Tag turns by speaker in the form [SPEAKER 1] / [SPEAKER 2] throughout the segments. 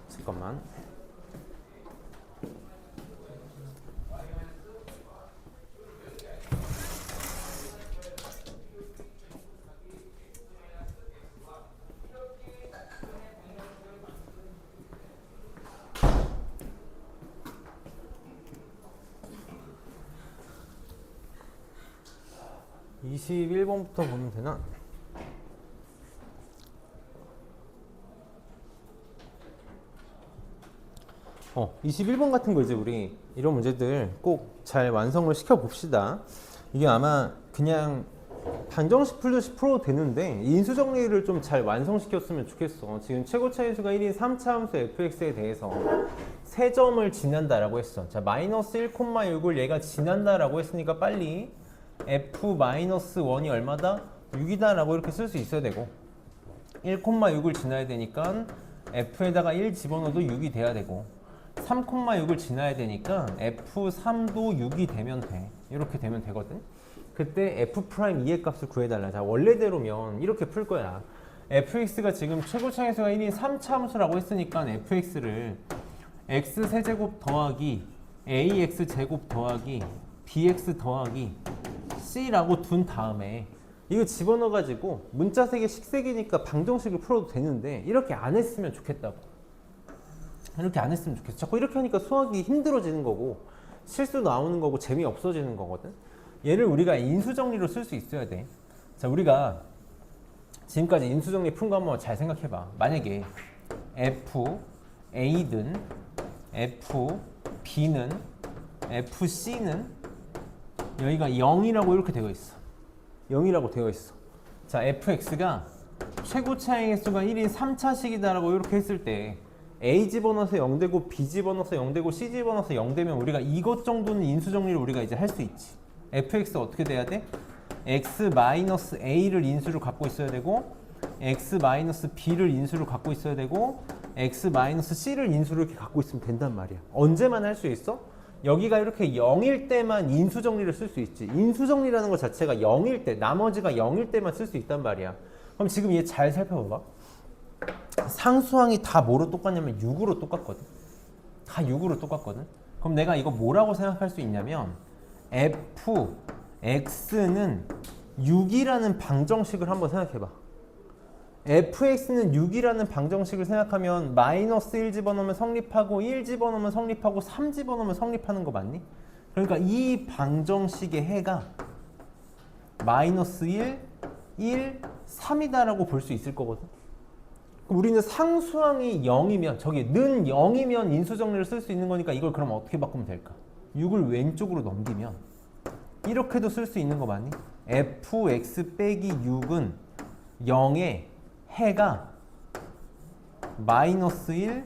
[SPEAKER 1] 잠깐만. (21번부터) 보면 되나? 21번 같은 거 이제 우리 이런 문제들 꼭 잘 완성을 시켜 봅시다. 이게 아마 그냥 방정식 풀듯이 풀어도 되는데 인수 정리를 좀 잘 완성시켰으면 좋겠어. 지금 최고 차이수가 1인 3차 함수 fx에 대해서 3점을 지난다라고 했어. 자, 마이너스 1,6을 얘가 지난다라고 했으니까 빨리 f-1이 얼마다? 6이다 라고 이렇게 쓸 수 있어야 되고 1,6을 지나야 되니까 f에다가 1 집어넣어도 6이 돼야 되고 3,6을 지나야 되니까 f3도 6이 되면 돼. 이렇게 되면 되거든. 그때 f'2의 값을 구해달라. 자, 원래대로면 이렇게 풀 거야. fx가 지금 최고 차이수가 1인 3차 함수라고 했으니까 fx를 x세제곱 더하기 ax제곱 더하기 bx 더하기 c라고 둔 다음에 이거 집어넣어가지고 문자색이 식색이니까 방정식을 풀어도 되는데 이렇게 안 했으면 좋겠다고. 이렇게 안 했으면 좋겠어. 자꾸 이렇게 하니까 수학이 힘들어지는 거고 실수 나오는 거고 재미없어지는 거거든. 얘를 우리가 인수정리로 쓸 수 있어야 돼. 자, 우리가 지금까지 인수정리 푼 거 한번 잘 생각해봐. 만약에 FA든 FB는 FC는 여기가 0이라고 이렇게 되어 있어. 0이라고 되어 있어. 자, fx가 최고 차이의 수가 1인 3차식이다라고 이렇게 했을 때 a 집어넣어서 0 되고 b 집어넣어서 0 되고 c 집어넣어서 0 되면 우리가 이것 정도는 인수정리를 우리가 이제 할 수 있지. fx 어떻게 돼야 돼? x-a를 인수로 갖고 있어야 되고 x-b를 인수로 갖고 있어야 되고 x-c를 인수로 이렇게 갖고 있으면 된단 말이야. 언제만 할 수 있어? 여기가 이렇게 0일 때만 인수정리를 쓸 수 있지. 인수정리라는 것 자체가 0일 때, 나머지가 0일 때만 쓸 수 있단 말이야. 그럼 지금 얘 잘 살펴봐봐. 상수항이 다 뭐로 똑같냐면 6으로 똑같거든. 다 6으로 똑같거든. 그럼 내가 이거 뭐라고 생각할 수 있냐면 fx는 6이라는 방정식을 한번 생각해봐. fx는 6이라는 방정식을 생각하면 마이너스 1 집어넣으면 성립하고 1 집어넣으면 성립하고 3 집어넣으면 성립하는 거 맞니? 그러니까 이 방정식의 해가 마이너스 1, 1, 3이다 라고 볼 수 있을 거거든. 우리는 상수항이 0이면 저기 는 0이면 인수정리를 쓸 수 있는 거니까 이걸 그럼 어떻게 바꾸면 될까? 6을 왼쪽으로 넘기면 이렇게도 쓸 수 있는 거 맞니? fx 빼기 6은 0의 해가 마이너스 1,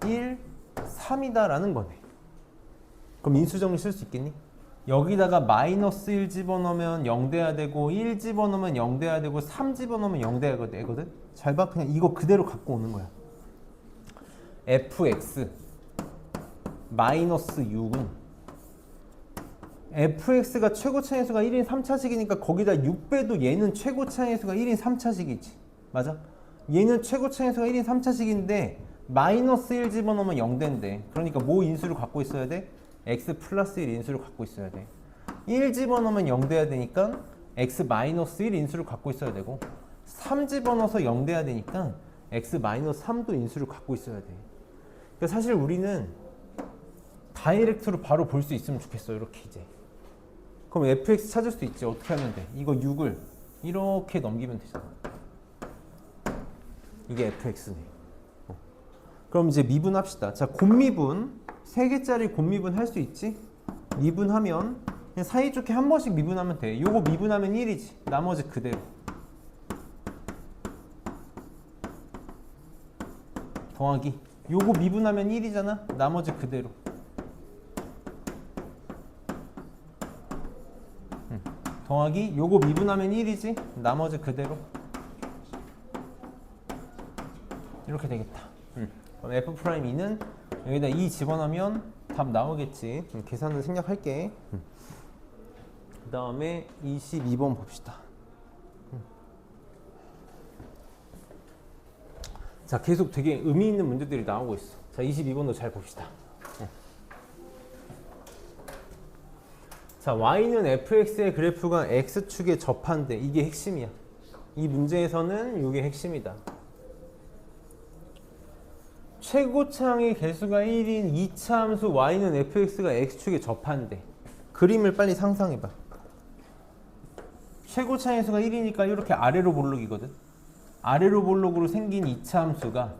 [SPEAKER 1] 1, 3이다 라는 거네. 그럼 인수정리 쓸 수 있겠니? 여기다가 마이너스 1 집어넣으면 0 돼야 되고 1 집어넣으면 0 돼야 되고 3 집어넣으면 0 돼야 되거든? 잘 봐. 그냥 이거 그대로 갖고 오는 거야. fx 마이너스 6은 fx가 최고 차이수가 1인 3차식이니까 거기다 6 빼도 얘는 최고 차이수가 1인 3차식이지. 맞아? 얘는 최고 차이수가 1인 3차식인데 마이너스 1 집어넣으면 0 된대. 그러니까 뭐 인수를 갖고 있어야 돼? x 플러스 1 인수를 갖고 있어야 돼. 1 집어넣으면 0 돼야 되니까 x 마이너스 1 인수를 갖고 있어야 되고 3 집어넣어서 0 돼야 되니까 x 마이너스 3도 인수를 갖고 있어야 돼. 그러니까 사실 우리는 다이렉트로 바로 볼 수 있으면 좋겠어. 이렇게 이제. 그럼 fx 찾을 수 있지. 어떻게 하면 돼? 이거 6을 이렇게 넘기면 되잖아. 이게 fx네. 그럼 이제 미분합시다. 자, 곱미분 3개짜리 곱미분 할 수 있지? 미분하면 그냥 사이좋게 한 번씩 미분하면 돼. 요거 미분하면 1이지. 나머지 그대로. 더하기. 요거 미분하면 1이잖아. 나머지 그대로. 더하기. 요거 미분하면 1이지. 나머지 그대로. 이렇게 되겠다. 그럼 f'2는 여기다 2 집어넣으면 답 나오겠지. 계산을 생략할게. 그 다음에 22번 봅시다. 자, 계속 되게 의미 있는 문제들이 나오고 있어. 자, 22번도 잘 봅시다. 자, y는 fx의 그래프가 x축에 접한데 이게 핵심이야. 이 문제에서는 이게 핵심이다. 최고차항의 개수가 1인 2차 함수 y는 fx가 x축에 접한데 그림을 빨리 상상해봐. 최고차항의 수가 1이니까 이렇게 아래로 볼록이거든. 아래로 볼록으로 생긴 2차 함수가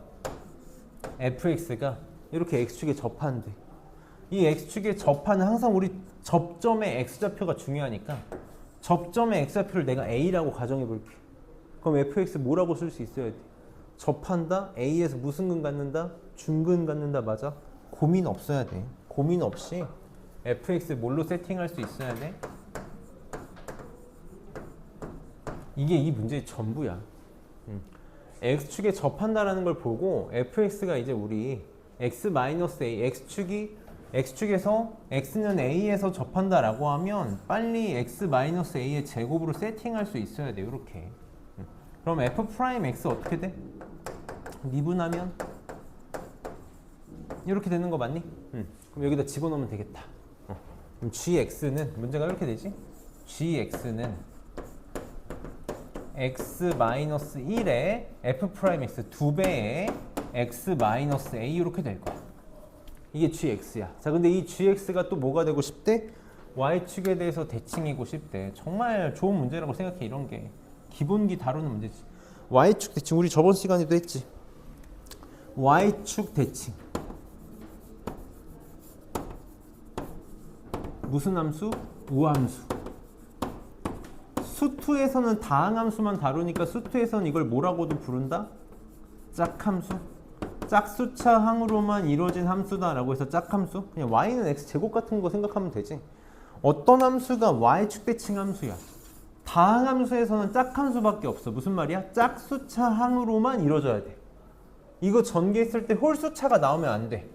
[SPEAKER 1] fx가 이렇게 x축에 접한데 이 x축에 접하는 항상 우리 접점의 x좌표가 중요하니까 접점의 x좌표를 내가 a라고 가정해 볼게. 그럼 fx 뭐라고 쓸 수 있어야 돼? 접한다? a에서 무슨 근 갖는다? 중근 갖는다. 맞아? 고민 없어야 돼. 고민 없이 fx 뭘로 세팅할 수 있어야 돼? 이게 이 문제의 전부야. x축에 접한다라는 걸 보고 fx가 이제 우리 x-a, x축에서 x는 a에서 접한다라고 하면 빨리 x-a의 제곱으로 세팅할 수 있어야 돼. 이렇게. 그럼 f'x 어떻게 돼? 미분하면 이렇게 되는 거 맞니? 그럼 여기다 집어넣으면 되겠다. 그럼 gx는 문제가 이렇게 되지? gx는 x-1의 f'x 2배의 x-a 이렇게 될 거야. 이게 gx야. 자, 근데 이 gx가 또 뭐가 되고 싶대? y축에 대해서 대칭이고 싶대. 정말 좋은 문제라고 생각해. 이런 게 기본기 다루는 문제지. y축 대칭 우리 저번 시간에도 했지. y축 대칭 무슨 함수? 우함수. 수투에서는 다항함수만 다루니까 수투에서는 이걸 뭐라고도 부른다? 짝함수. 짝수차항으로만 이루어진 함수다라고 해서 짝함수. 그냥 y는 x제곱 같은 거 생각하면 되지. 어떤 함수가 y축 대칭 함수야. 다항함수에서는 짝함수밖에 없어. 무슨 말이야? 짝수차항으로만 이루어져야 돼. 이거 전개했을 때 홀수차가 나오면 안 돼.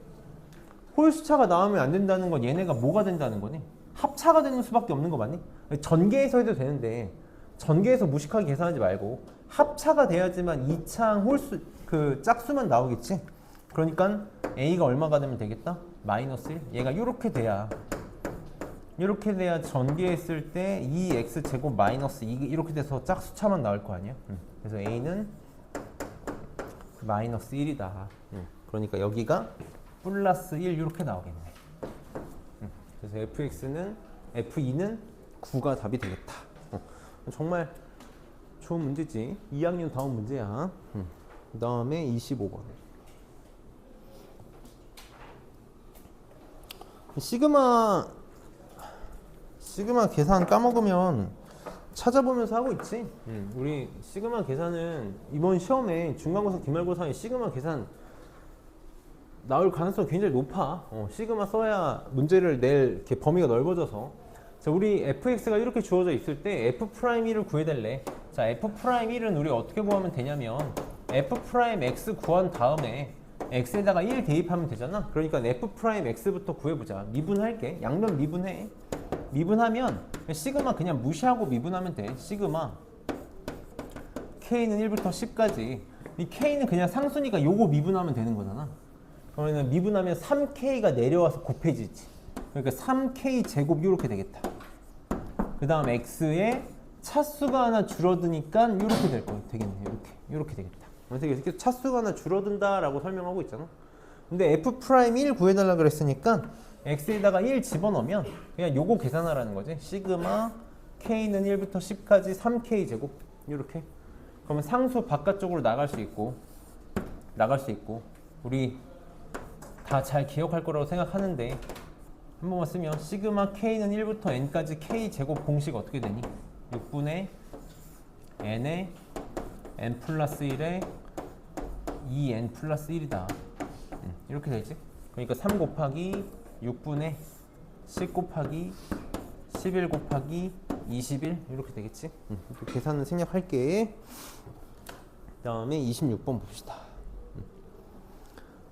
[SPEAKER 1] 홀수차가 나오면 안 된다는 건 얘네가 뭐가 된다는 거니? 합차가 되는 수밖에 없는 거 맞니? 전개해서 해도 되는데 전개해서 무식하게 계산하지 말고 합차가 돼야지만 2차항 홀수 그 짝수만 나오겠지. 그러니까 a가 얼마가 되면 되겠다? 마이너스 1. 얘가 이렇게 돼야 전개했을 때 2x제곱 마이너스 이렇게 돼서 짝수차만 나올 거 아니야. 그래서 a는 마이너스 1이다. 그러니까 여기가 플러스 1 이렇게 나오겠네. 그래서 f2는 9가 답이 되겠다. 정말 좋은 문제지. 2학년 다음 문제야. 그 다음에 25번. 시그마 계산 까먹으면 찾아보면서 하고 있지. 우리 시그마 계산은 이번 시험에 중간고사, 기말고사에 시그마 계산 나올 가능성이 굉장히 높아. 시그마 써야 문제를 낼 이렇게 범위가 넓어져서. 자, 우리 fx가 이렇게 주어져 있을 때 f'1을 구해달래. 자, f'1은 우리 어떻게 구하면 되냐면 f'x 구한 다음에 x에다가 1 대입하면 되잖아. 그러니까 f'x부터 구해보자. 미분할게. 양면 미분해. 미분하면 시그마 그냥 무시하고 미분하면 돼. 시그마 k는 1부터 10까지. 이 k는 그냥 상수니까 요거 미분하면 되는 거잖아. 그러면 미분하면 3k가 내려와서 곱해지지. 그러니까 3k 제곱 이렇게 되겠다. 그 다음 x에 차수가 하나 줄어드니까 이렇게 될 거예요. 되겠네. 이렇게 되겠다. 그래서 이렇게 차수가 하나 줄어든다라고 설명하고 있잖아. 근데 f'1 구해달라 그랬으니까 x에다가 1 집어넣으면 그냥 요거 계산하라는 거지. 시그마 k는 1부터 10까지 3k 제곱 이렇게. 그러면 상수 바깥쪽으로 나갈 수 있고 우리 다 잘 기억할 거라고 생각하는데 한 번만 쓰면 시그마 k는 1부터 n까지 k 제곱 공식 어떻게 되니? 6분의 n에 n 플러스 1에 2n 플러스 1이다. 이렇게 되지? 그러니까 3 곱하기 6분의 10 곱하기 11 곱하기 21 이렇게 되겠지? 계산은 생략할게. 그 다음에 26번 봅시다.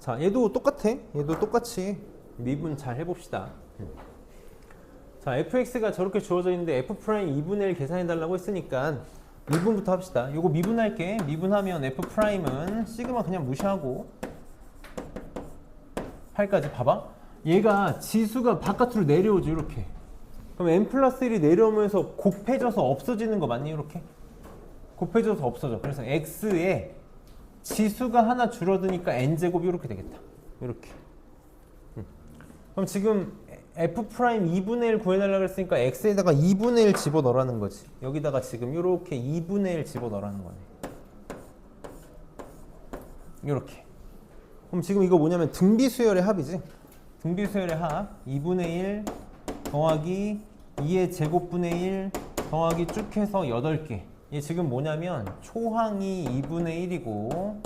[SPEAKER 1] 자, 얘도 똑같아. 얘도 똑같이 미분 잘 해봅시다. 자, fx가 저렇게 주어져 있는데 f' 2분의 1 계산해 달라고 했으니까 미분부터 합시다. 요거 미분할게. 미분하면 F'은 시그마 그냥 무시하고 8까지 봐봐. 얘가 지수가 바깥으로 내려오죠. 이렇게. 그럼 n 플러스 1이 내려오면서 곱해져서 없어지는 거 맞니? 이렇게. 곱해져서 없어져. 그래서 x에 지수가 하나 줄어드니까 n제곱이 이렇게 되겠다. 이렇게. 그럼 지금 f' 2분의 1 구해달라고 했으니까 x에다가 2분의 1 집어넣으라는 거지. 여기다가 지금 이렇게 2분의 1 집어넣으라는 거네. 이렇게. 그럼 지금 이거 뭐냐면 등비수열의 합이지. 등비수열의 합 2분의 1 더하기 2의 제곱분의 1 더하기 쭉 해서 8개. 얘 지금 뭐냐면 초항이 2분의 1이고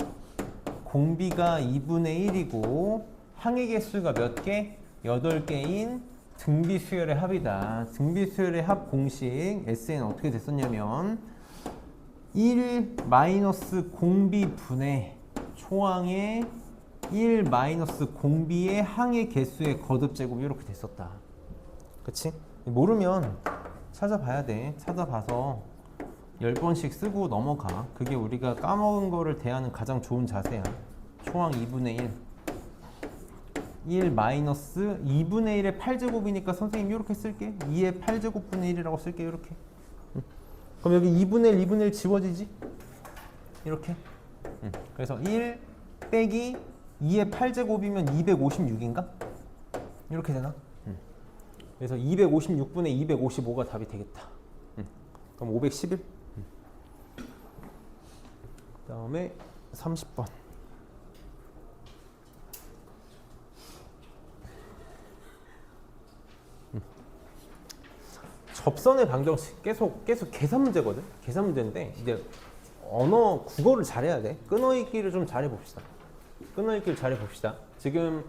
[SPEAKER 1] 공비가 2분의 1이고 항의 개수가 몇 개? 8개인 등비수열의 합이다. 등비수열의 합 공식 SN 어떻게 됐었냐면 1 마이너스 공비분의 초항의 1 마이너스 공비의 항의 개수의 거듭제곱 이렇게 됐었다. 그치? 모르면 찾아봐야 돼. 찾아봐서 10번씩 쓰고 넘어가. 그게 우리가 까먹은 거를 대하는 가장 좋은 자세야. 초항 2분의 1 마이너스 2분의 1의 8제곱이니까 선생님 이렇게 쓸게. 2의 8제곱분의 1이라고 쓸게. 이렇게. 그럼 여기 2분의 1, 2분의 1 지워지지? 이렇게. 그래서 1 빼기 2의 8제곱이면 256인가? 이렇게 되나? 그래서 256분의 255가 답이 되겠다. 그럼 511. 그 다음에 30번. 접선의 방정식 계속 계산 문제거든. 계산 문제인데 이제 언어 국어를 잘해야 돼. 끊어읽기를 좀 잘해 봅시다. 끊어읽기를 잘해 봅시다. 지금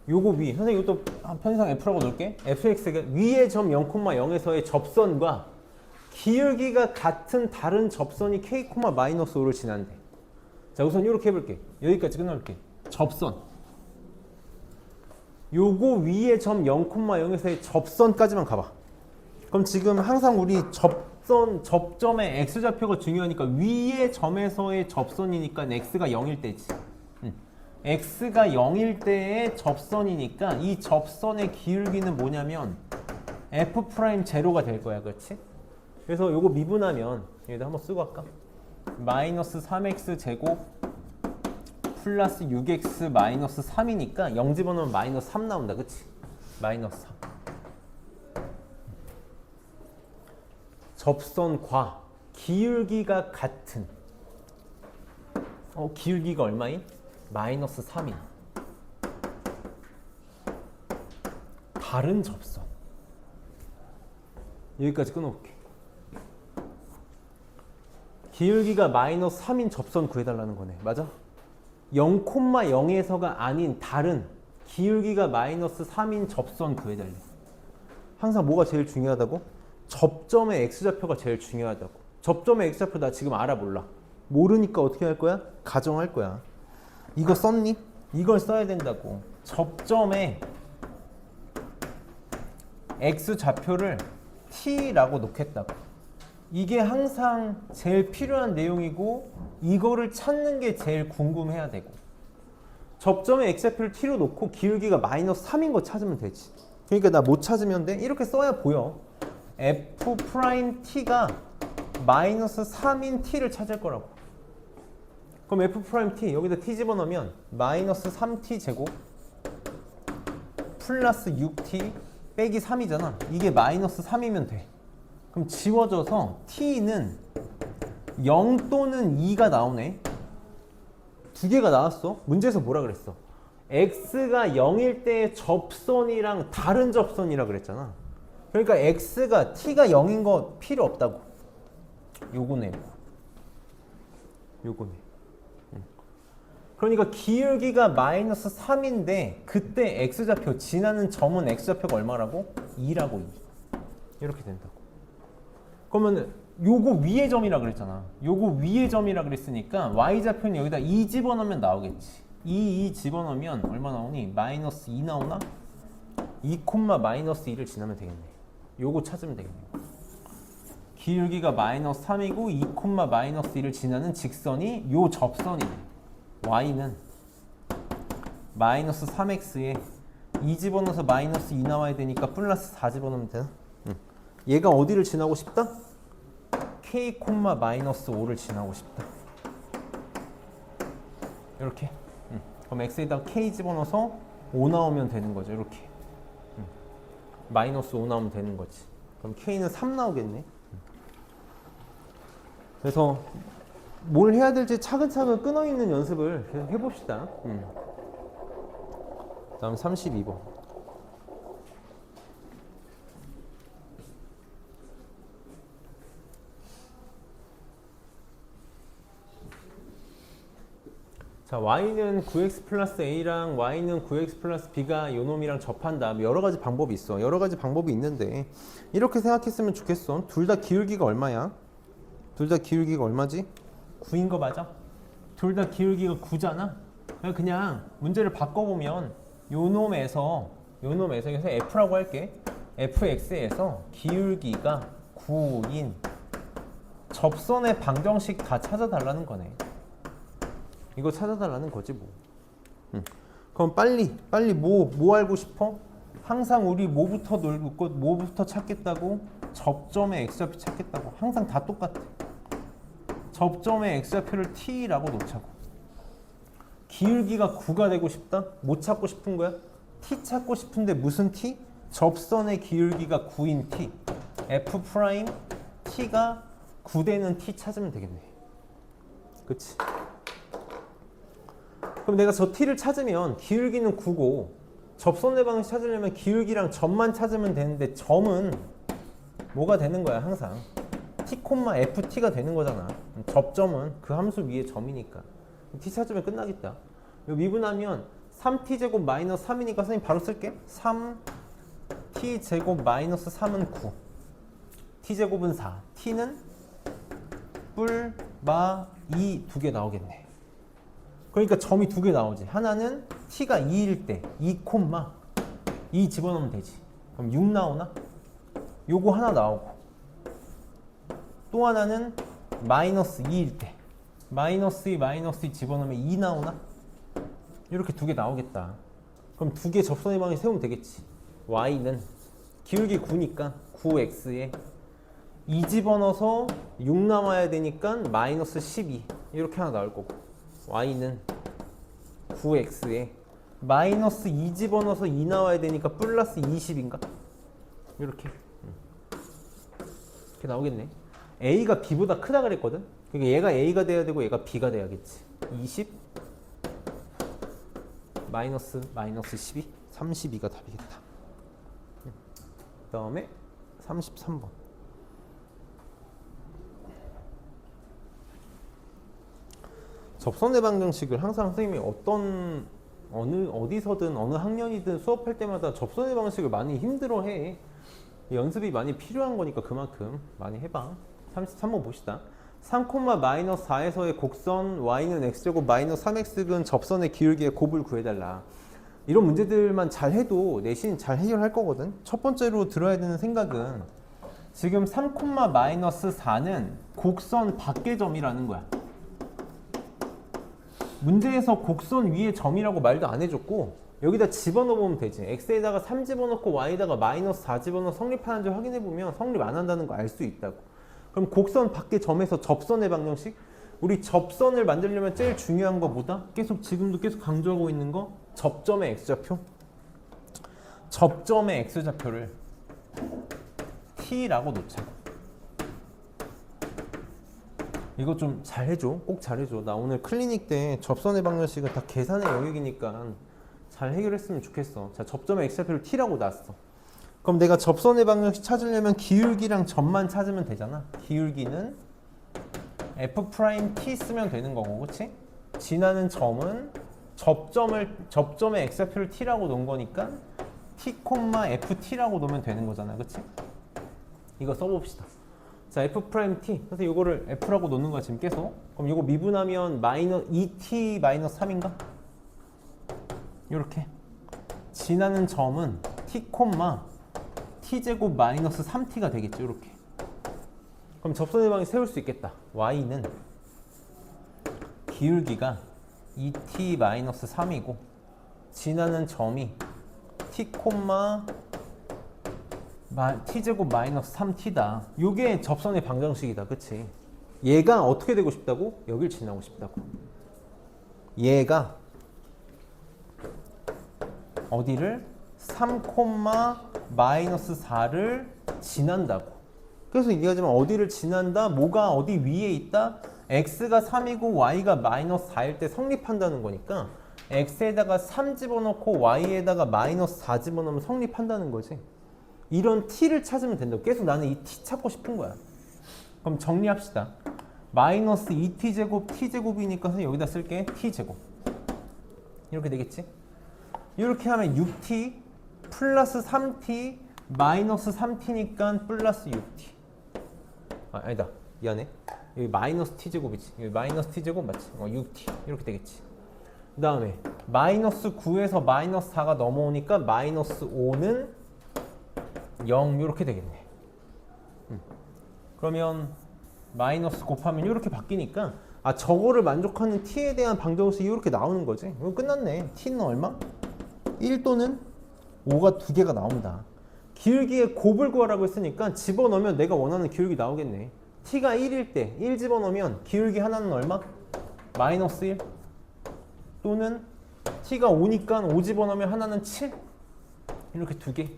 [SPEAKER 1] 요거 위 선생님 이것도 편의상 F라고 넣을게. fx가 위의 점 0,0에서의 접선과 기울기가 같은 다른 접선이 k, 마이너스 5를 지난대. 자 우선 이렇게 해볼게. 여기까지 끊어볼게. 접선 요거 위의 점 0,0에서의 접선까지만 가봐. 그럼 지금 항상 우리 접점의 x좌표가 중요하니까 위의 점에서의 접선이니까 x가 0일 때지. x가 0일 때의 접선이니까 이 접선의 기울기는 뭐냐면 f'0가 될 거야. 그렇지? 그래서 요거 미분하면 여기다 한번 쓰고 할까? 마이너스 3x 제곱 플러스 6x 마이너스 3이니까 0 집어넣으면 마이너스 3 나온다. 그치? 마이너스 3. 접선과 기울기가 같은 기울기가 얼마인? 마이너스 3인 다른 접선. 여기까지 끊어볼게. 기울기가 마이너스 3인 접선 구해달라는 거네. 맞아? 0,0에서가 아닌 다른 기울기가 마이너스 3인 접선 구해달래. 항상 뭐가 제일 중요하다고? 접점의 x좌표가 제일 중요하다고. 접점의 x좌표 나 지금 알아 몰라? 모르니까 어떻게 할 거야? 가정할 거야. 이거 썼니? 이걸 써야 된다고. 접점의 x좌표를 t라고 놓겠다고. 이게 항상 제일 필요한 내용이고 이거를 찾는 게 제일 궁금해야 되고. 접점의 x좌표를 t로 놓고 기울기가 마이너스 3인 거 찾으면 되지. 그러니까 나 못 찾으면 돼? 이렇게 써야 보여. f't가 마이너스 3인 t를 찾을 거라고. 그럼 f't 여기다 t 집어넣으면 마이너스 3t 제곱 플러스 6t 빼기 3이잖아. 이게 마이너스 3이면 돼. 그럼 지워져서 t는 0 또는 2가 나오네. 두 개가 나왔어. 문제에서 뭐라 그랬어? x가 0일 때의 접선이랑 다른 접선이라 그랬잖아. 그러니까 x가 t가 0인 거 필요 없다고. 요거네. 요거네. 그러니까 기울기가 마이너스 3인데 그때 x좌표 지나는 점은 x좌표가 얼마라고? 2라고. 2. 이렇게 된다고. 그러면 요거 위의 점이라 그랬잖아. 요거 위의 점이라 그랬으니까 y좌표는 여기다 2 집어넣으면 나오겠지. 2 집어넣으면 얼마 나오니? 마이너스 2 나오나? 2, 마이너스 2를 지나면 되겠네. 요거 찾으면 되겠네. 기울기가 마이너스 3이고 2, 마이너스 1을 지나는 직선이 요 접선이네. y는 마이너스 3x에 2 집어넣어서 마이너스 2 나와야 되니까 플러스 4 집어넣으면 되나? 얘가 어디를 지나고 싶다? k, 마이너스 5를 지나고 싶다. 이렇게. 그럼 x에다가 k 집어넣어서 5 나오면 되는 거죠. 이렇게. 마이너스 5 나오면 되는 거지. 그럼 k는 3 나오겠네. 그래서 뭘 해야 될지 차근차근 끊어있는 연습을 계속 해봅시다. 다음 32번. 자, y는 9x 플러스 a랑 y는 9x 플러스 b가 요 놈이랑 접한다. 여러 가지 방법이 있어. 여러 가지 방법이 있는데 이렇게 생각했으면 좋겠어. 둘 다 기울기가 얼마야? 둘 다 기울기가 얼마지? 9인 거 맞아? 둘 다 기울기가 9잖아? 그냥 문제를 바꿔보면 요 놈에서 그래서 f라고 할게. fx에서 기울기가 9인 접선의 방정식 다 찾아달라는 거네. 이거 찾아달라는 거지 뭐. 그럼 빨리 뭐 알고 싶어? 항상 우리 뭐부터 놀고 뭐부터 찾겠다고? 접점의 x좌표 찾겠다고. 항상 다 똑같아. 접점의 x좌표를 t라고 놓자고. 기울기가 9가 되고 싶다? 뭐 찾고 싶은 거야? t 찾고 싶은데 무슨 t? 접선의 기울기가 9인 t. f 프라임 t가 9되는 t 찾으면 되겠네. 그치? 그럼 내가 저 t를 찾으면 기울기는 9고 접선의 방식 찾으려면 기울기랑 점만 찾으면 되는데 점은 뭐가 되는 거야 항상? t, ft가 되는 거잖아. 접점은 그 함수 위에 점이니까 t 찾으면 끝나겠다. 이거 미분하면 3t제곱 마이너스 3이니까 선생님 바로 쓸게. 3t제곱 마이너스 3은 9, t제곱은 4, t는 뿔, 마, 2 두 개 나오겠네. 그러니까 점이 두 개 나오지. 하나는 t가 2일 때 2, 2 집어넣으면 되지. 그럼 6 나오나? 요거 하나 나오고 또 하나는 마이너스 2일 때 마이너스 2 집어넣으면 2 나오나? 이렇게 두 개 나오겠다. 그럼 두 개 접선의 방향 세우면 되겠지. y는 기울기 9니까 9x에 2 집어넣어서 6 나와야 되니까 마이너스 12 이렇게 하나 나올 거고 y는 9x에 마이너스 2 집어넣어서 2 나와야 되니까 플러스 20인가? 이렇게 나오겠네. a가 b보다 크다 그랬거든. 그러니까 얘가 a가 돼야 되고 얘가 b가 돼야겠지. 20 마이너스 12 32가 답이겠다. 그 다음에 33번. 접선의 방정식을 항상 선생님이 어디서든 어느 학년이든 수업할 때마다 접선의 방정식을 많이 힘들어해. 연습이 많이 필요한 거니까 그만큼 많이 해봐. 33번 봅시다. 3, 마이너스 4에서의 곡선 y는 x제곱 마이너스 3x근 접선의 기울기의 곱을 구해달라. 이런 문제들만 잘 해도 내신 잘 해결할 거거든. 첫 번째로 들어야 되는 생각은 지금 3, 마이너스 4는 곡선 밖의 점이라는 거야. 문제에서 곡선 위에 점이라고 말도 안 해줬고 여기다 집어넣으면 되지. x에다가 3 집어넣고 y에다가 마이너스 4 집어넣어 성립하는지 확인해보면 성립 안 한다는 거 알 수 있다고. 그럼 곡선 밖의 점에서 접선의 방정식? 우리 접선을 만들려면 제일 중요한 거 뭐다? 지금도 계속 강조하고 있는 거 접점의 x좌표. 접점의 x좌표를 t라고 놓자. 이거 좀 잘해줘. 꼭 잘해줘. 나 오늘 클리닉 때 접선의 방정식은 다 계산의 영역이니까 잘 해결했으면 좋겠어. 자, 접점의 x좌표를 t라고 놨어. 그럼 내가 접선의 방정식 찾으려면 기울기랑 점만 찾으면 되잖아. 기울기는 f'' 쓰면 되는 거고, 그치? 지나는 점은 접점의 x좌표를 t라고 놓은 거니까 t, ft라고 놓으면 되는 거잖아, 그치? 이거 써봅시다. 자, f''t. 그래서 이거를 f라고 놓는 거야, 지금 계속. 그럼 이거 미분하면 2t 3인가? 이렇게. 지나는 점은 t, t제곱 마이너스 3t가 되겠죠, 이렇게. 그럼 접선의 방이 세울 수 있겠다. y는 기울기가 2t-3이고 지나는 점이 t, t제곱 마이너스 3t다. 요게 접선의 방정식이다. 그치? 얘가 어떻게 되고 싶다고? 여길 지나고 싶다고. 얘가 어디를? 3, 마이너스 4를 지난다고. 그래서 얘기하지만 어디를 지난다? 뭐가 어디 위에 있다? x가 3이고 y가 마이너스 4일 때 성립한다는 거니까 x에다가 3 집어넣고 y에다가 마이너스 4 집어넣으면 성립한다는 거지. 이런 t를 찾으면 된다고. 계속 나는 이 t 찾고 싶은 거야. 그럼 정리합시다. 마이너스 2t제곱 t제곱이니까 여기다 쓸게. t제곱. 이렇게 되겠지? 이렇게 하면 6t 플러스 3t 마이너스 3t니까 플러스 6t. 아니다. 미안해. 여기 마이너스 t제곱이지. 여기 마이너스 t제곱 맞지? 6t. 이렇게 되겠지. 그 다음에 마이너스 9에서 마이너스 4가 넘어오니까 마이너스 5는 0 이렇게 되겠네. 그러면 마이너스 곱하면 이렇게 바뀌니까 저거를 만족하는 t에 대한 방정식이 이렇게 나오는 거지. 이거 끝났네. t는 얼마? 1 또는 5가 두 개가 나온다. 기울기의 곱을 구하라고 했으니까 집어넣으면 내가 원하는 기울기 나오겠네. t가 1일 때 1 집어넣으면 기울기 하나는 얼마? 마이너스 1 또는 t가 5니까 5 집어넣으면 하나는 7 이렇게 두 개.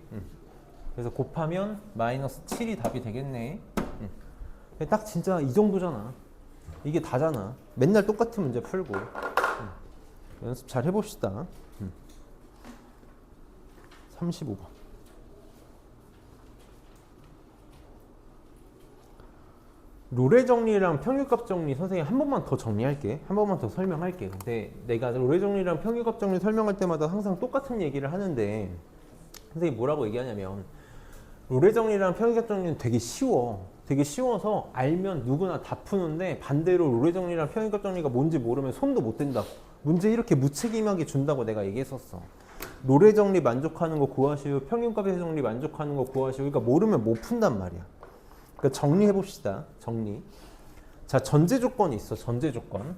[SPEAKER 1] 그래서 곱하면 마이너스 7이 답이 되겠네. 딱 진짜 이 정도잖아. 이게 다잖아. 맨날 똑같은 문제 풀고. 연습 잘 해봅시다. 35번. 롤의 정리랑 평균값 정리 선생님 한 번만 더 정리할게. 한 번만 더 설명할게. 근데 내가 롤의 정리랑 평균값 정리 설명할 때마다 항상 똑같은 얘기를 하는데 선생님이 뭐라고 얘기하냐면 롤의 정리랑 평균값 정리는 되게 쉬워. 되게 쉬워서 알면 누구나 다 푸는데 반대로 롤의 정리랑 평균값 정리가 뭔지 모르면 손도 못 댄다고. 문제 이렇게 무책임하게 준다고 내가 얘기했었어. 롤의 정리 만족하는 거 구하시오. 평균값의 정리 만족하는 거 구하시오. 그러니까 모르면 못 푼단 말이야. 그러니까 정리해 봅시다. 정리. 자, 전제 조건이 있어. 전제 조건.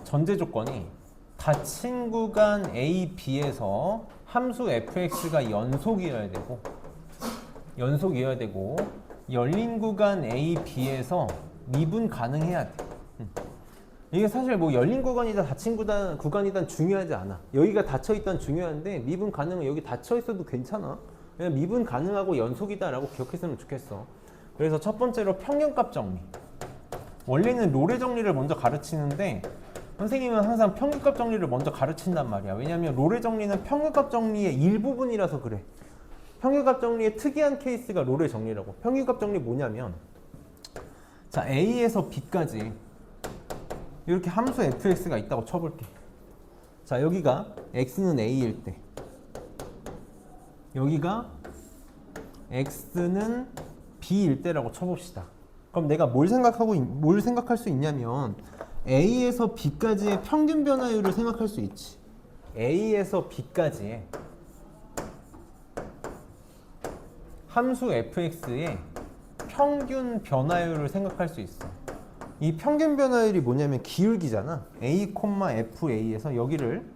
[SPEAKER 1] 전제 조건이 닫힌 구간 A, B에서 함수 fx가 연속이어야 되고 열린 구간 A, B에서 미분 가능해야 돼. 이게 사실 뭐 열린 구간이다 닫힌 구간이다 중요하지 않아. 여기가 닫혀있단 중요한데 미분 가능은 여기 닫혀있어도 괜찮아. 그냥 미분 가능하고 연속이다 라고 기억했으면 좋겠어. 그래서 첫 번째로 평균값 정리. 원래는 롤의 정리를 먼저 가르치는데 선생님은 항상 평균값 정리를 먼저 가르친단 말이야. 왜냐면 롤의 정리는 평균값 정리의 일부분이라서 그래. 평균값 정리의 특이한 케이스가 롤의 정리라고. 평균값 정리 뭐냐면 자, A에서 B까지 이렇게 함수 fx가 있다고 쳐볼게. 자, 여기가 x는 a일 때 여기가 x는 b일 때라고 쳐봅시다. 그럼 내가 뭘 생각할 수 있냐면 a에서 b까지의 평균 변화율을 생각할 수 있지. a에서 b까지의 함수 fx의 평균 변화율을 생각할 수 있어. 이 평균 변화율이 뭐냐면 기울기잖아. a, fa에서 여기를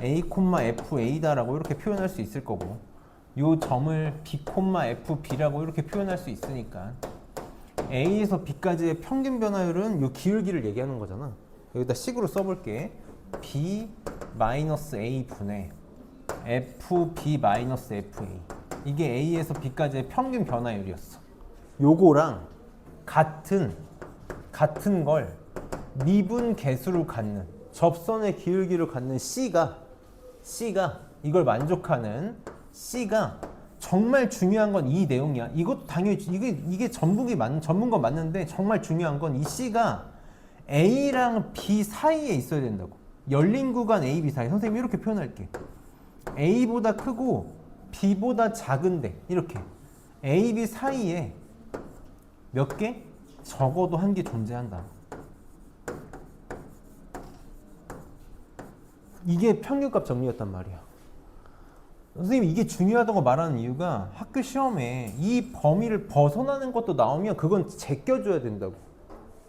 [SPEAKER 1] a, fa다라고 이렇게 표현할 수 있을 거고 이 점을 b, fb라고 이렇게 표현할 수 있으니까 a에서 b까지의 평균 변화율은 이 기울기를 얘기하는 거잖아. 여기다 식으로 써볼게. b-a 분의 fb-fa 이게 a에서 b까지의 평균 변화율이었어. 요거랑 같은 걸 미분 계수로 갖는 접선의 기울기를 갖는 C가 이걸 만족하는 C가 정말 중요한 건 이 내용이야. 이것도 당연히 이게 전문 건 맞는데 정말 중요한 건 이 C가 A랑 B 사이에 있어야 된다고. 열린 구간 A, B 사이. 선생님이 이렇게 표현할게. A보다 크고 B보다 작은데 이렇게 A, B 사이에 몇 개? 적어도 한 개 존재한다. 이게 평균값 정리였단 말이야. 선생님 이게 중요하다고 말하는 이유가 학교 시험에 이 범위를 벗어나는 것도 나오면 그건 제껴줘야 된다고.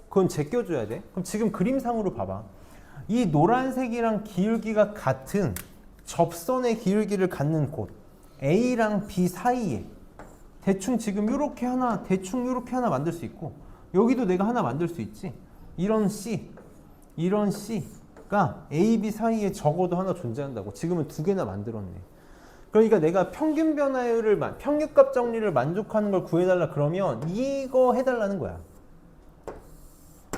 [SPEAKER 1] 그건 제껴줘야 돼. 그럼 지금 그림상으로 봐봐. 이 노란색이랑 기울기가 같은 접선의 기울기를 갖는 곳 A랑 B 사이에 대충 지금 이렇게 하나 대충 이렇게 하나 만들 수 있고 여기도 내가 하나 만들 수 있지. 이런 C가 A, B 사이에 적어도 하나 존재한다고. 지금은 두 개나 만들었네. 그러니까 내가 평균 변화율을 평균값 정리를 만족하는 걸 구해달라 그러면 이거 해달라는 거야.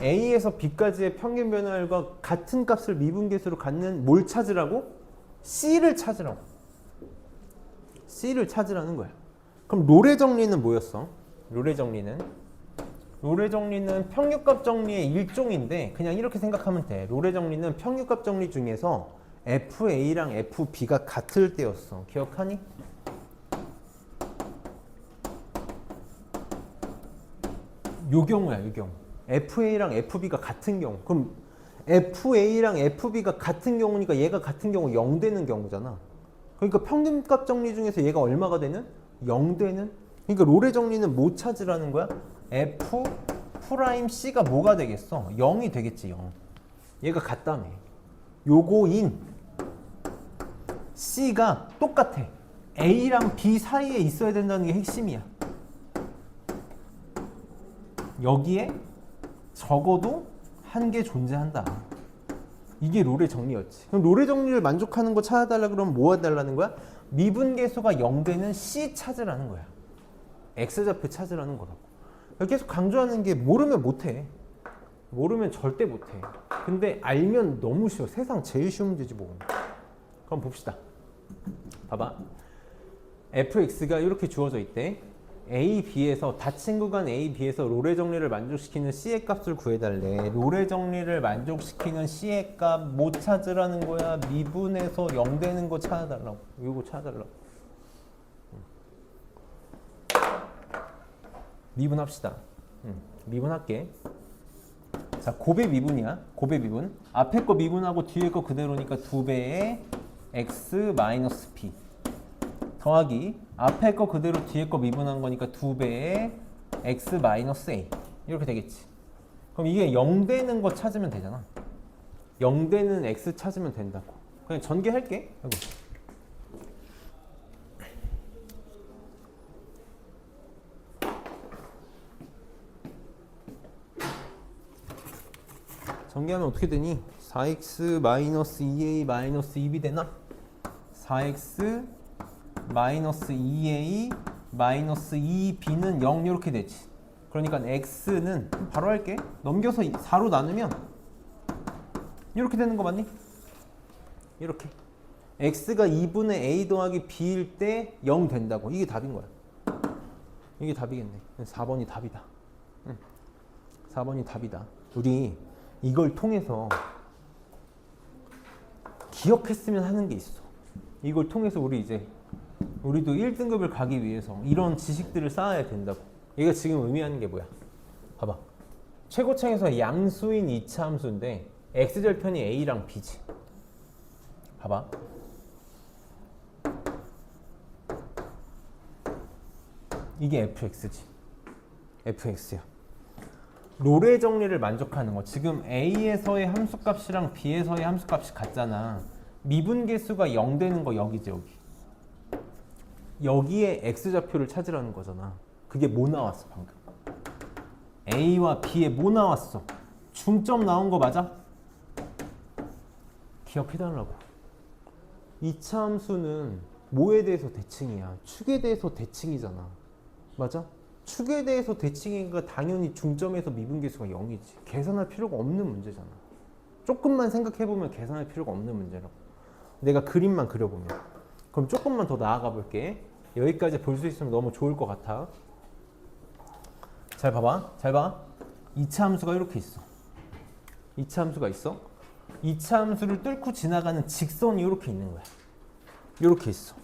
[SPEAKER 1] A에서 B까지의 평균 변화율과 같은 값을 미분계수로 갖는 뭘 찾으라고? C를 찾으라고. C를 찾으라는 거야. 그럼 롤의 정리는 뭐였어? 롤의 정리는 평균값 정리의 일종인데 그냥 이렇게 생각하면 돼. 롤의 정리는 평균값 정리 중에서 FA랑 FB가 같을 때였어. 기억하니? 요 경우야, 요 경우. FA랑 FB가 같은 경우. 그럼 FA랑 FB가 같은 경우니까 얘가 같은 경우 0 되는 경우잖아. 그러니까 평균값 정리 중에서 얘가 얼마가 되는? 0 되는? 그러니까 롤의 정리는 뭐 찾으라는 거야? F 프라임 C가 뭐가 되겠어? 0이 되겠지, 0. 얘가 같다며. 요거인 C가 똑같아. A랑 B 사이에 있어야 된다는 게 핵심이야. 여기에 적어도 한 개 존재한다. 이게 롤의 정리였지. 그럼 롤의 정리를 만족하는 거 찾아달라 그러면 뭐 해달라는 거야? 미분계수가 0 되는 C 찾으라는 거야. X좌표 찾으라는 거라고. 계속 강조하는 게 모르면 못해. 모르면 절대 못해. 근데 알면 너무 쉬워. 세상 제일 쉬운 문제지 뭐. 그럼 봅시다. 봐봐. fx가 이렇게 주어져 있대. a, b에서 닫힌 구간 a, b에서 롤의 정리를 만족시키는 c의 값을 구해달래. 롤의 정리를 만족시키는 c의 값 뭐 찾으라는 거야? 미분에서 0 되는 거 찾아달라고. 이거 찾아달라고. 미분합시다. 미분할게. 자, 곱의 미분이야. 곱의 미분. 앞에 거 미분하고 뒤에 거 그대로니까 2배의 x 마이너스 b 더하기 앞에 거 그대로 뒤에 거 미분한 거니까 2배의 x 마이너스 a 이렇게 되겠지. 그럼 이게 0 되는 거 찾으면 되잖아. 0 되는 x 찾으면 된다고. 그냥 전개할게. 아이고. 전개하면 어떻게 되니? 4x 마이너스 2a 마이너스 2b 되나? 4x 마이너스 2a 마이너스 2b는 0 이렇게 되지. 그러니까 x는 바로 할게. 넘겨서 4로 나누면 이렇게 되는 거 맞니? 이렇게. x가 2분의 a 더하기 b일 때 0 된다고. 이게 답인 거야. 이게 답이겠네. 4번이 답이다. 4번이 답이다. 우리 이걸 통해서 기억했으면 하는 게 있어. 이걸 통해서 우리도 1등급을 가기 위해서 이런 지식들을 쌓아야 된다고. 얘가 지금 의미하는 게 뭐야? 봐봐. 최고창에서 양수인 2차 함수인데 x절편이 a랑 b지. 봐봐. 이게 fx지. fx야. 롤의 정리를 만족하는 거. 지금 a에서의 함수값이랑 b에서의 함수값이 같잖아. 미분계수가 0 되는 거 여기지, 여기. 여기에 x좌표를 찾으라는 거잖아. 그게 뭐 나왔어 방금? a와 b에 뭐 나왔어? 중점 나온 거 맞아? 기억해달라고. 2차 함수는 뭐에 대해서 대칭이야? 축에 대해서 대칭이잖아. 맞아? 축에 대해서 대칭이니까 당연히 중점에서 미분계수가 0이지. 계산할 필요가 없는 문제잖아. 조금만 생각해보면 계산할 필요가 없는 문제라고. 내가 그림만 그려보면. 그럼 조금만 더 나아가 볼게. 여기까지 볼 수 있으면 너무 좋을 것 같아. 잘 봐봐. 잘 봐. 2차 함수가 이렇게 있어. 2차 함수가 있어. 2차 함수를 뚫고 지나가는 직선이 이렇게 있는 거야. 이렇게 있어.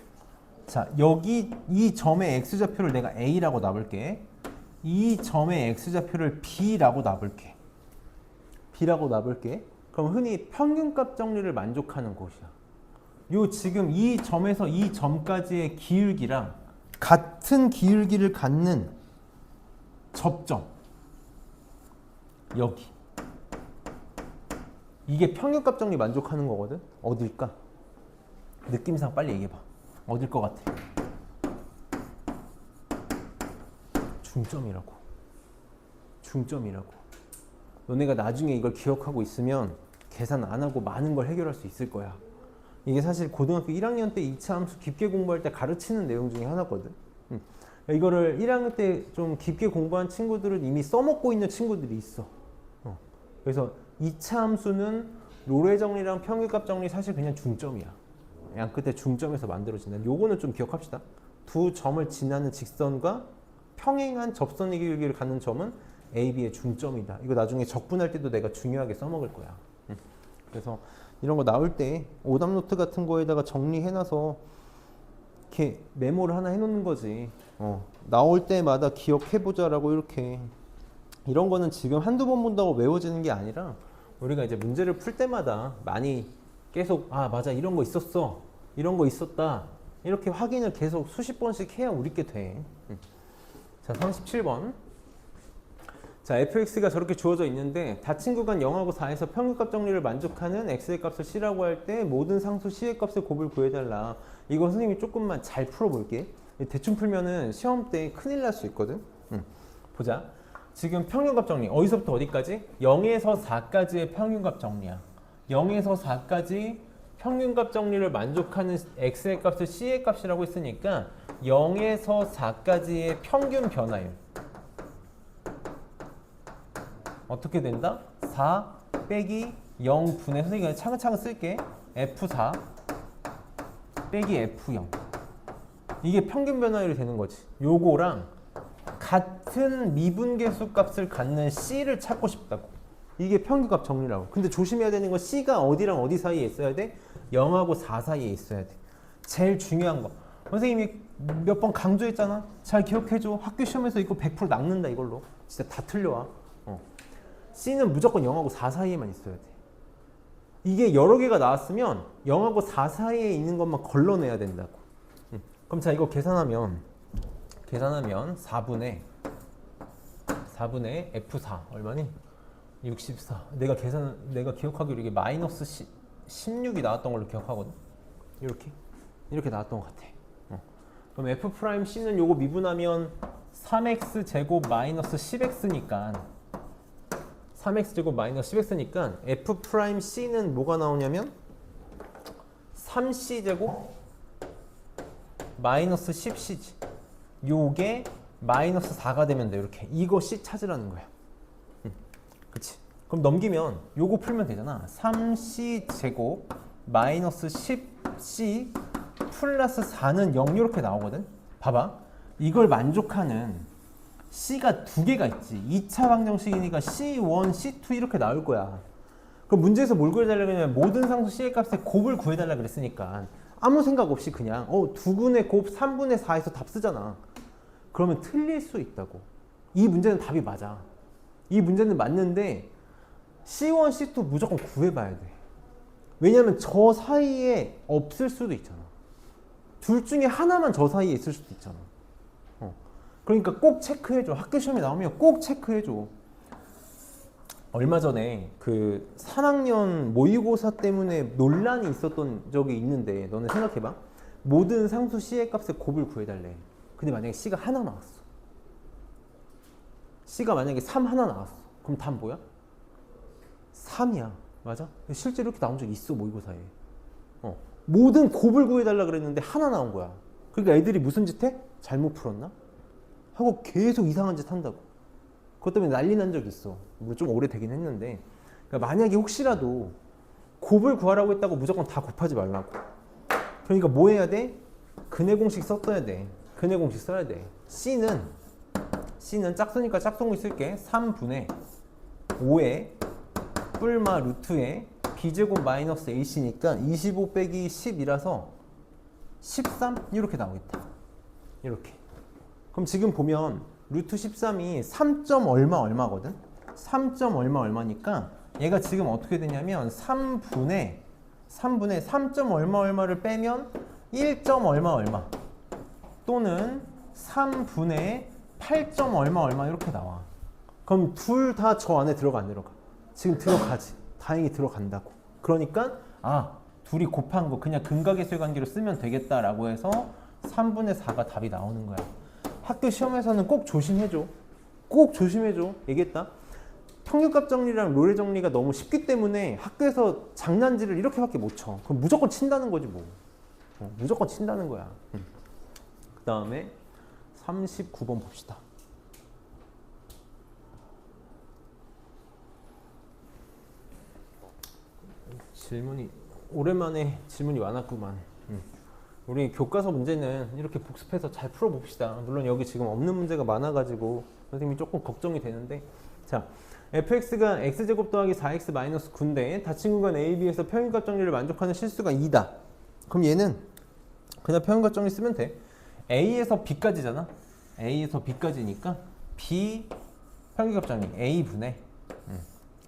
[SPEAKER 1] 자, 여기 이 점의 x좌표를 내가 a라고 놔볼게. 이 점의 x좌표를 b라고 놔볼게. b라고 놔볼게. 그럼 흔히 평균값 정리를 만족하는 곳이야. 요 지금 이 점에서 이 점까지의 기울기랑 같은 기울기를 갖는 접점 여기 이게 평균값 정리 만족하는 거거든. 어딜까? 느낌상 빨리 얘기해봐. 어딜 것 같아? 중점이라고. 중점이라고. 너네가 나중에 이걸 기억하고 있으면 계산 안 하고 많은 걸 해결할 수 있을 거야. 이게 사실 고등학교 1학년 때 2차 함수 깊게 공부할 때 가르치는 내용 중에 하나거든. 이거를 1학년 때 좀 깊게 공부한 친구들은 이미 써먹고 있는 친구들이 있어. 그래서 2차 함수는 로레 정리랑 평균값 정리 사실 그냥 중점이야. 양 끝에 중점에서 만들어진다. 요거는 좀 기억합시다. 두 점을 지나는 직선과 평행한 접선의 길이를 갖는 점은 A, B의 중점이다. 이거 나중에 적분할 때도 내가 중요하게 써먹을 거야. 그래서 이런 거 나올 때 오답 노트 같은 거에다가 정리해놔서 이렇게 메모를 하나 해놓는 거지. 나올 때마다 기억해보자라고 이렇게. 이런 거는 지금 한두 번 본다고 외워지는 게 아니라 우리가 이제 문제를 풀 때마다 많이 계속 아 맞아 이런 거 있었어 이런 거 있었다 이렇게 확인을 계속 수십 번씩 해야 우리께 돼. 자 37번. 자 fx가 저렇게 주어져 있는데 닫힌 구간 0하고 4에서 평균값 정리를 만족하는 x의 값을 c라고 할 때 모든 상수 c의 값의 곱을 구해달라. 이거 선생님이 조금만 잘 풀어볼게. 대충 풀면은 시험 때 큰일 날 수 있거든. 보자. 지금 평균값 정리 어디서부터 어디까지? 0에서 4까지의 평균값 정리야. 0에서 4까지 평균값 정리를 만족하는 x의 값을 c의 값이라고 했으니까 0에서 4까지의 평균 변화율 어떻게 된다? 4 빼기 0분의 선생님이 차근차근 쓸게. F4 빼기 F0 이게 평균 변화율이 되는 거지. 요거랑 같은 미분계수 값을 갖는 C를 찾고 싶다고. 이게 평균값 정리라고. 근데 조심해야 되는 건 C가 어디랑 어디 사이에 있어야 돼? 0하고 4 사이에 있어야 돼. 제일 중요한 거. 선생님이 몇 번 강조했잖아. 잘 기억해줘. 학교 시험에서 이거 100% 낚는다 이걸로. 진짜 다 틀려와. C는 무조건 0하고 4 사이에만 있어야 돼. 이게 여러 개가 나왔으면 0하고 4 사이에 있는 것만 걸러내야 된다고. 그럼 자 이거 계산하면 4분의 F4 얼마니? 64. 내가 기억하기로 이게 마이너스 16이 나왔던 걸로 기억하거든. 이렇게 나왔던 것 같아. 그럼 F'C는 요거 미분하면 3x 제곱 마이너스 10x니까 3x 제곱 마이너스 10x니까 F'C는 뭐가 나오냐면 3c 제곱 마이너스 10c지. 요게 마이너스 4가 되면 돼. 이렇게 이거 C 찾으라는 거야. 그치? 그럼 넘기면 요거 풀면 되잖아. 3C 제곱 마이너스 10C 플러스 4는 0 이렇게 나오거든. 봐봐. 이걸 만족하는 C가 두 개가 있지. 2차 방정식이니까 C1, C2 이렇게 나올 거야. 그럼 문제에서 뭘 구해달라고 했냐면 모든 상수 C의 값의 곱을 구해달라고 그랬으니까 아무 생각 없이 그냥 2분의 곱 3분의 4에서 답 쓰잖아. 그러면 틀릴 수 있다고. 이 문제는 답이 맞아. 이 문제는 맞는데 C1, C2 무조건 구해봐야 돼. 왜냐면 저 사이에 없을 수도 있잖아. 둘 중에 하나만 저 사이에 있을 수도 있잖아. 그러니까 꼭 체크해줘. 학교 시험에 나오면 꼭 체크해줘. 얼마 전에 그 3학년 모의고사 때문에 논란이 있었던 적이 있는데 너네 생각해봐. 모든 상수 C의 값의 곱을 구해달래. 근데 만약에 C가 하나 나왔어. C가 만약에 3 하나 나왔어. 그럼 답 뭐야? 3이야. 맞아? 실제로 이렇게 나온 적 있어 모의고사에. 모든 곱을 구해달라 그랬는데 하나 나온 거야. 그러니까 애들이 무슨 짓 해? 잘못 풀었나? 하고 계속 이상한 짓 한다고. 그것 때문에 난리 난 적이 있어. 물론 좀 오래되긴 했는데. 그러니까 만약에 혹시라도 곱을 구하라고 했다고 무조건 다 곱하지 말라고. 그러니까 뭐 해야 돼? 근해 공식 썼어야 돼. 근해 공식 써야 돼. C는 짝수니까 짝수공식 쓸게. 3분의 5에 뿔마 루트에 b제곱 마이너스 ac니까 25 빼기 10이라서 13 이렇게 나오겠다. 이렇게. 그럼 지금 보면 루트 13이 3점 얼마 얼마거든? 3점 얼마 얼마니까 얘가 지금 어떻게 되냐면 3분의 3분의 3점 얼마 얼마를 빼면 1점 얼마 얼마 또는 3분의 8점 얼마 얼마 이렇게 나와. 그럼 둘 다 저 안에 들어가 안 들어가? 지금 들어가지. 다행히 들어간다고. 그러니까 둘이 곱한 거 그냥 근각계수의 관계로 쓰면 되겠다라고 해서 3분의 4가 답이 나오는 거야. 학교 시험에서는 꼭 조심해줘. 꼭 조심해줘. 얘기했다. 평균값 정리랑 롤의 정리가 너무 쉽기 때문에 학교에서 장난질을 이렇게밖에 못 쳐. 그럼 무조건 친다는 거지 뭐. 무조건 친다는 거야. 그 다음에 39번 봅시다. 질문이 오랜만에 질문이 많았구만. 우리 교과서 문제는 이렇게 복습해서 잘 풀어봅시다. 물론 여기 지금 없는 문제가 많아가지고 선생님이 조금 걱정이 되는데, 자, fx가 x제곱 더하기 4x 마이너스 9인데 닫힌 구간 AB에서 평균값 정리를 만족하는 실수가 2다. 그럼 얘는 그냥 평균값 정리 쓰면 돼. A에서 B까지잖아. A에서 B까지니까 B 평균값 정리 A분의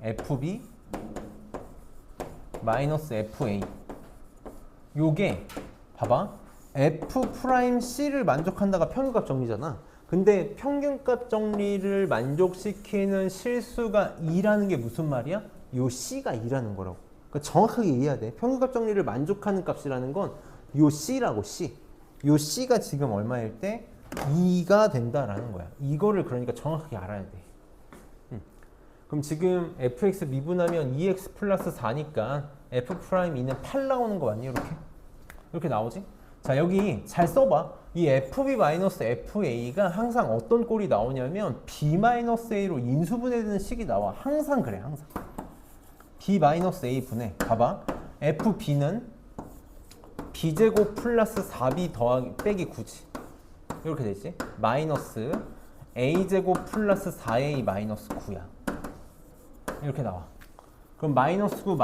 [SPEAKER 1] FB 마이너스 FA. 요게 봐봐. F'C를 만족한다가 평균값 정리잖아. 근데 평균값 정리를 만족시키는 실수가 2라는 게 무슨 말이야? 요 C가 2라는 거라고. 그러니까 정확하게 이해해야 돼. 평균값 정리를 만족하는 값이라는 건 요 C라고, C. 요 C가 지금 얼마일 때 2가 된다라는 거야. 이거를 그러니까 정확하게 알아야 돼. 그럼 지금 fx 미분하면 2x 플러스 4니까 f'2는 8 나오는 거 맞니? 이렇게 나오지? 자, 여기 잘 써봐. 이 fb-fa가 항상 어떤 꼴이 나오냐면 b-a로 인수분해되는 식이 나와. 항상 그래, 항상. b-a 분해. 봐봐. fb는 b제곱 플러스 4b 더하기 빼기 9지. 이렇게 되지. 마이너스 a제곱 플러스 4a 마이너스 9야. 이렇게 나와. 그럼 마이너스 9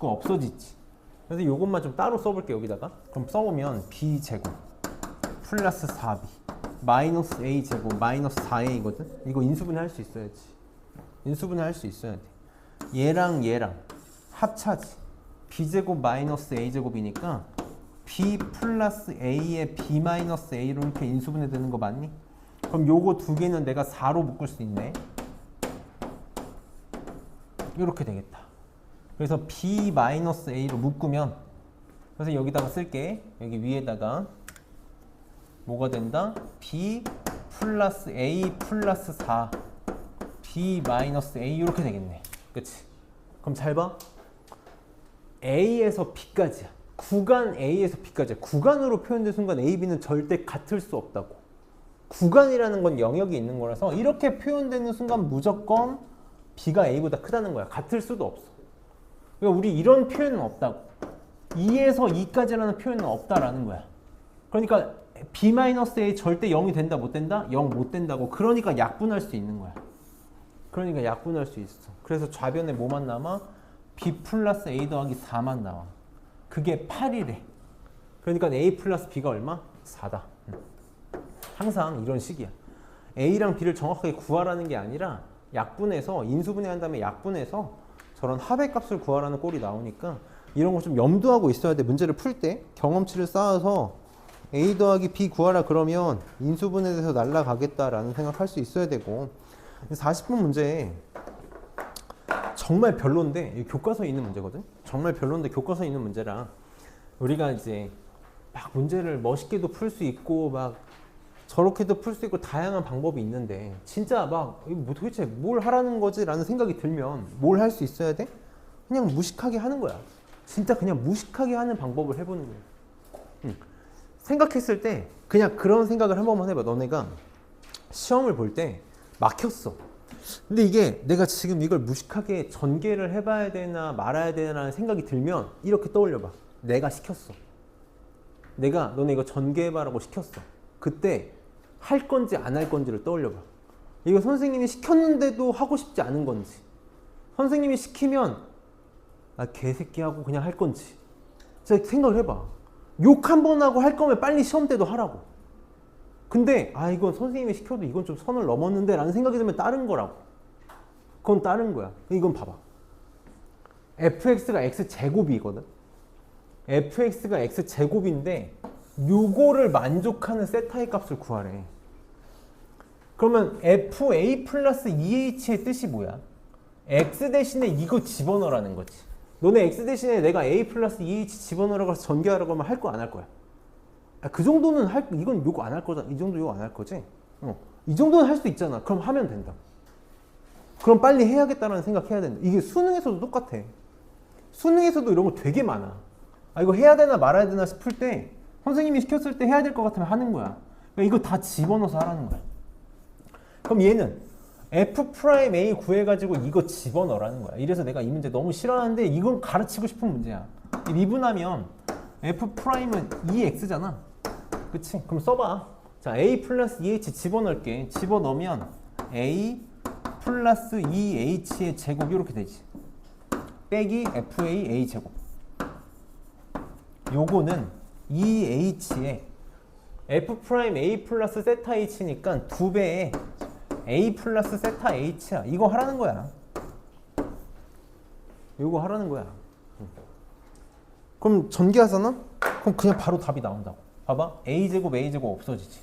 [SPEAKER 1] 없어지지. 그래서 이것만 좀 따로 써볼게, 여기다가. 그럼 써보면 b제곱 플러스 4b 마이너스 a제곱 마이너스 4a거든. 이거 인수분해 할 수 있어야지. 인수분해 할 수 있어야 돼. 얘랑 합차지. b제곱 마이너스 a제곱이니까 b 플러스 a에 b 마이너스 a로 이렇게 인수분해 되는 거 맞니? 그럼 요거 두 개는 내가 4로 묶을 수 있네. 이렇게 되겠다. 그래서 b 마이너스 a로 묶으면, 그래서 여기다가 쓸게. 여기 위에다가 뭐가 된다? b 플러스 a 플러스 4 b 마이너스 a 이렇게 되겠네. 그치? 그럼 잘 봐. a에서 b까지야. 구간 A에서 B까지야. 구간으로 표현된 순간 A, B는 절대 같을 수 없다고. 구간이라는 건 영역이 있는 거라서 이렇게 표현되는 순간 무조건 B가 A보다 크다는 거야. 같을 수도 없어. 그러니까 우리 이런 표현은 없다고. 2에서 2까지라는 표현은 없다라는 거야. 그러니까 B-A 절대 0이 된다 못 된다? 0 못 된다고. 그러니까 약분할 수 있는 거야. 그러니까 약분할 수 있어. 그래서 좌변에 뭐만 남아? B 플러스 A 더하기 4만 나와. 그게 8이래. 그러니까 A 플러스 B가 얼마? 4다. 항상 이런 식이야. A랑 B를 정확하게 구하라는 게 아니라 약분해서, 인수분해한 다음에 약분해서 저런 합의값을 구하라는 꼴이 나오니까 이런 거 좀 염두하고 있어야 돼. 문제를 풀 때 경험치를 쌓아서 A 더하기 B 구하라 그러면 인수분해돼서 날라가겠다라는 생각할 수 있어야 되고. 40분 문제 정말 별론데, 교과서에 있는 문제거든. 정말 별론데 교과서에 있는 문제라 우리가 이제 막 문제를 멋있게도 풀 수 있고 막 저렇게도 풀 수 있고 다양한 방법이 있는데, 진짜 막 뭐 도대체 뭘 하라는 거지? 라는 생각이 들면 뭘 할 수 있어야 돼? 그냥 무식하게 하는 거야. 진짜 그냥 무식하게 하는 방법을 해보는 거야. 생각했을 때 그냥 그런 생각을 한 번만 해봐. 너네가 시험을 볼 때 막혔어. 근데 이게 내가 지금 이걸 무식하게 전개를 해봐야 되나 말아야 되나라는 생각이 들면 이렇게 떠올려봐. 내가 시켰어. 내가 너네 이거 전개해봐라고 시켰어. 그때 할 건지 안 할 건지를 떠올려봐. 이거 선생님이 시켰는데도 하고 싶지 않은 건지, 선생님이 시키면 아 개새끼 하고 그냥 할 건지, 진짜 생각을 해봐. 욕 한 번 하고 할 거면 빨리 시험 때도 하라고. 근데 아 이건 선생님이 시켜도 이건 좀 선을 넘었는데 라는 생각이 들면 다른 거라고. 그건 다른 거야. 이건 봐봐. fx가 x제곱이거든. fx가 x제곱인데 요거를 만족하는 세타의 값을 구하래. 그러면 fa 플러스 2h의 뜻이 뭐야? x 대신에 이거 집어넣으라는 거지. 너네 x 대신에 내가 a 플러스 2h 집어넣으라고 해서 전개하라고 하면 할 거 안 할 거야? 그 정도는 이건 요거 안 할 거잖아. 이 정도 요거 안 할 거지? 이 정도는 할 수 있잖아. 그럼 하면 된다. 그럼 빨리 해야겠다라는 생각해야 된다. 이게 수능에서도 똑같아. 수능에서도 이런 거 되게 많아. 이거 해야 되나 말아야 되나 싶을 때 선생님이 시켰을 때 해야 될 것 같으면 하는 거야. 그러니까 이거 다 집어넣어서 하라는 거야. 그럼 얘는 f'A 구해가지고 이거 집어넣으라는 거야. 이래서 내가 이 문제 너무 싫어하는데 이건 가르치고 싶은 문제야. 미분하면 f'은 2x잖아. 그치? 그럼 써봐. 자, a 플러스 2h 집어넣을게. 집어넣으면 a 플러스 2h의 제곱 이렇게 되지. 빼기 fa a 제곱. 요거는 2h에 f'A 플러스 세타 h니까 2배의 a 플러스 세타 h야. 이거 하라는 거야. 이거 하라는 거야. 그럼 전개하잖아? 그럼 그냥 바로 답이 나온다고. 봐봐. a제곱 a제곱 없어지지.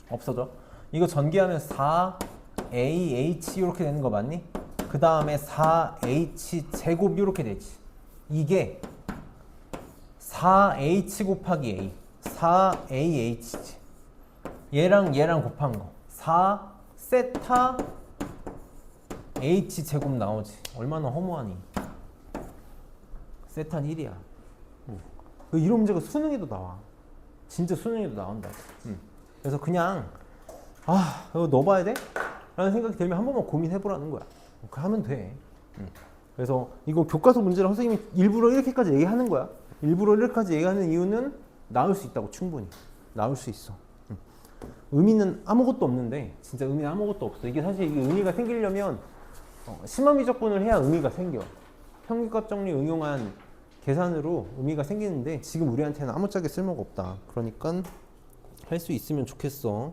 [SPEAKER 1] 없어져. 이거 전개하면 4ah 이렇게 되는 거 맞니? 그 다음에 4h 제곱 이렇게 되지. 이게 4h 곱하기 a 4ah지. 얘랑 얘랑 곱한 거 4 세타 h 제곱 나오지. 얼마나 허무하니. 세타는 1이야. 이런 문제가 수능에도 나와. 진짜 수능에도 나온다. 그래서 그냥 이거 넣어봐야 돼? 라는 생각이 들면 한 번만 고민해보라는 거야. 그렇게 하면 돼. 그래서 이거 교과서 문제를 선생님이 일부러 이렇게까지 얘기하는 거야. 일부러 이렇게까지 얘기하는 이유는 나올 수 있다고. 충분히 나올 수 있어. 의미는 아무것도 없는데 진짜 의미는 아무것도 없어. 이게 사실 이게 의미가 생기려면 심화미적분을 해야 의미가 생겨. 평균값 정리 응용한 계산으로 의미가 생기는데 지금 우리한테는 아무짝에 쓸모가 없다. 그러니까 할 수 있으면 좋겠어.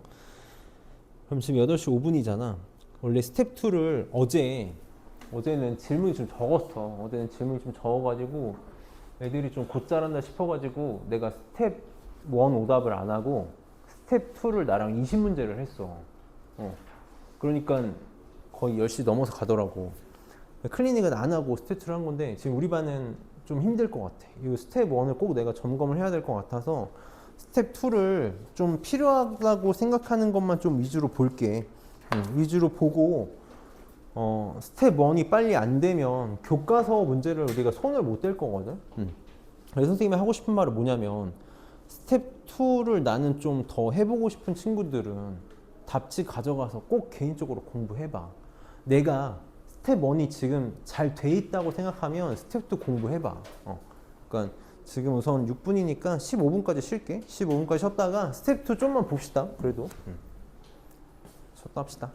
[SPEAKER 1] 그럼 지금 8시 5분이잖아. 원래 스텝 2를 어제는 질문이 좀 적었어. 어제는 질문이 좀 적어가지고 애들이 좀 곧잘한다 싶어가지고 내가 스텝 1 오답을 안 하고 스텝 2를 나랑 20문제를 했어. 그러니까 거의 10시 넘어서 가더라고. 클리닉은 안 하고 스텝 2를 한 건데 지금 우리 반은 좀 힘들 것 같아. 이 스텝 1을 꼭 내가 점검을 해야 될 것 같아서 스텝 2를 좀 필요하다고 생각하는 것만 좀 위주로 볼게. 위주로 보고 스텝 1이 빨리 안 되면 교과서 문제를 우리가 손을 못 댈 거거든. 그래서 선생님이 하고 싶은 말은 뭐냐면 스텝 2를 나는 좀 더 해보고 싶은 친구들은 답지 가져가서 꼭 개인적으로 공부해봐. 내가 스텝 1이 지금 잘 돼 있다고 생각하면 스텝 2 공부해봐. 그러니까 지금 우선 6분이니까 15분까지 쉴게. 15분까지 쉬었다가 스텝 2 좀만 봅시다. 그래도 쉬었다 합시다.